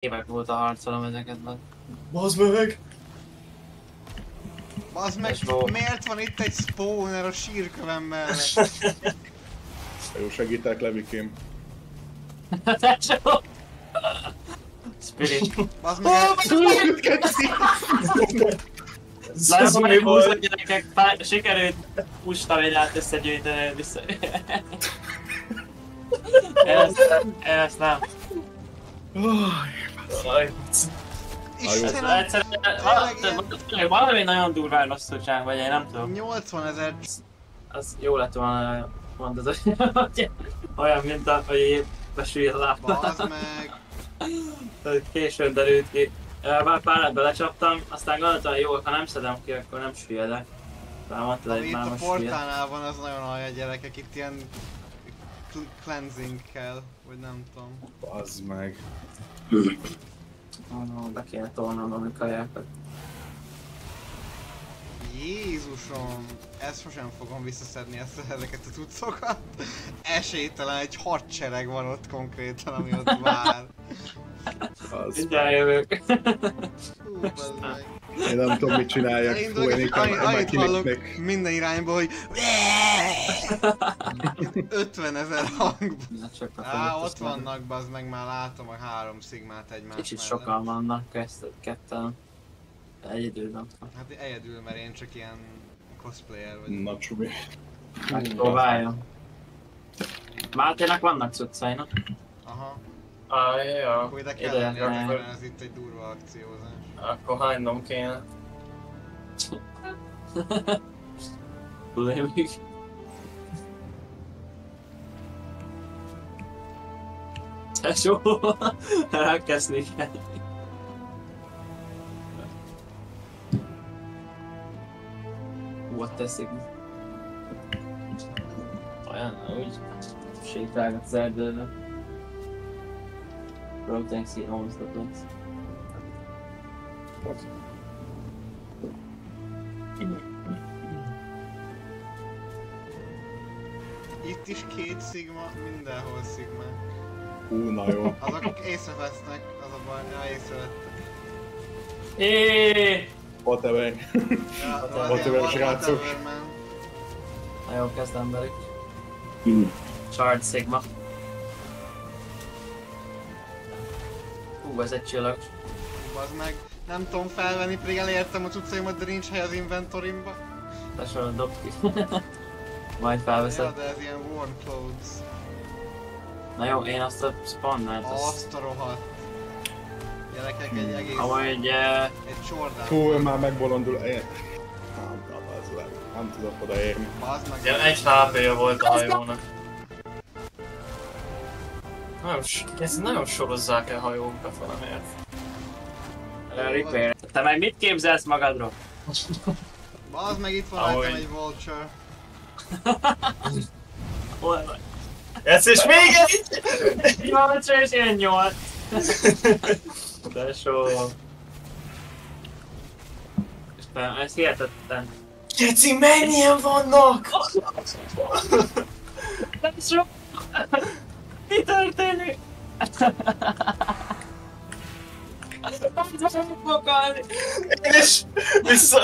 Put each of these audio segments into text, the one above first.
Évek óta harcolom ezeket. Bazd meg! Bazd meg, miért van itt egy spawner a sírkövem mellett? Jó, segítek, Levikém. Spirit. Bazd meg, Látom, hogy húzva gyerekek, sikerült pustavélát összegyűjteni vissza. Ezt nem. Istenem! Egyszerűen valami nagyon durván rosszul csinálunk, vagy én nem tudom. 80 000. Az jó lett volna, mondod, hogy olyan, mint a, hogy épp besülj a lábba. Bazd meg! Későn derült ki. Párat belecsaptam, aztán gondoltam, hogy jó, ha nem szedem ki, akkor nem süllyedek. Már mondtad, hogy Ami itt már a most süllyed. portálnál van, az nagyon alja gyerekek, itt ilyen cleansing kell, vagy nem tudom. Bazd meg. Be kéne tolnom a kajákat. Jézusom! Ezt sosem fogom visszaszedni ezeket a cuccokat. Esélytelen, egy hadsereg van ott konkrétan, ami ott vár. Mindjárt jövök. Bazd meg. Én nem tudom, mit csináljak. Annyit hallok minden irányból, hogy 50 000 hangban. Ott vannak, bazd meg, már látom a 3 szigmát egymás Kicsit mellett. sokan vannak, ketten. Egyedül nem tudom. Hát egyedül, mert én csak ilyen cosplayer vagyok. Na csubi. Hát próbáljon. Máténak vannak cuccai, na? Aha. Ja. Akkor ide kell lenni, mert ez itt egy durva akciózás. Akkor hánynom kéne. Lévik. Tesó! Elkezdni kell. What teszik? Olyan, úgy sétálgat az erdőben. Bro, thanks, he owns the place. Itt is 2 szigma, mindenhol szigma. Na jó. Azok észrevesznek, az a baj, ja, észrevettek. Whatever. Ja, Whatever, srácok. whatever, man. Na jó, kezd emberek. Charge Sigma. Ez egy csillag. Bazd meg, nem tudom felvenni, pedig elértem a cuccaimat, de nincs hely az inventorimba. Tesó, dob ki. Majd felveszed. Ja, de ez ilyen worn clothes. Na jó, én azt a spannert, Azt a rohadt. Gyerekek, egy egész... ahogy egy csordán. Fú, már megbolondul. Nem tudok odaérni. Bazd meg. Ilyen 1 HP-ja volt a hajónak. Nagyon sorozzák el hajók befele, miért? repair. Te meg mit képzelsz magadról? Bazd meg, itt van rajtam egy vulture. Hol vagy? Ez és még egy! Vulture és ilyen 8. Tesó. Istenem, ez hihetetlen. Geci, mennyien vannak? Tesó! Mi történik? És vissza!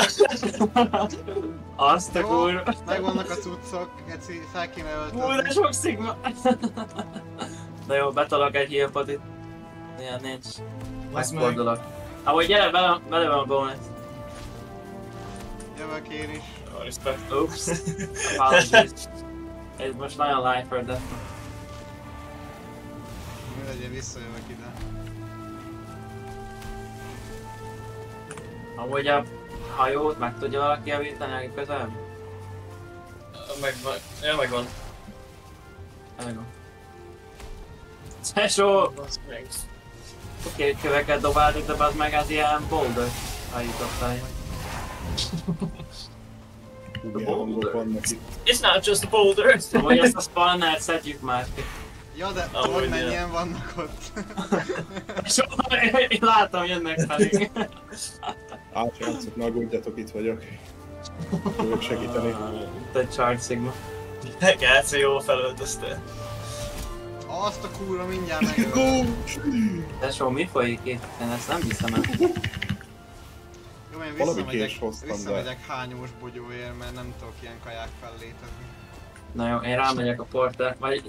Azt a Jó, kurva. megvannak a cuccok, Geci, fel kéne Hú, de öltözni. sok szigma. Na jó, betolok egy healpotit. Ilyen nincs. Megfordulok. Ahogy gyere, bele van a bonus. Jövök én is. Respect. Oops. Apologies. Ez most nagyon life or death. Mindegy, én visszajövök ide. Amúgy a hajót meg tudja valaki javítani a közel? Megvan. Ja, megvan. Megvan. Tesó! Meg. Oké, köveket dobáltuk, de az meg az ilyen boulder állítottál. Milyen hangok vannak itt. It's not just a boulder! Amúgy ezt a spannert szedjük már ki. Ja, de Amúgy tudod igen. mennyien vannak ott? Soha, én látom, jönnek felé. Srácok, ne aggódjatok, itt vagyok. Fogok segíteni. Itt egy Charge Sigma. Geci, jó felöltöztél. Azt a kurva mindjárt megölöm. Tesó, mi folyik itt? Én ezt nem hiszem el. Jó, én Valami kés hoztam, visszamegyek hányós bogyóért, mert nem tudok ilyen kaják fellétezni. Na jó, én rámegyek a porter, vagy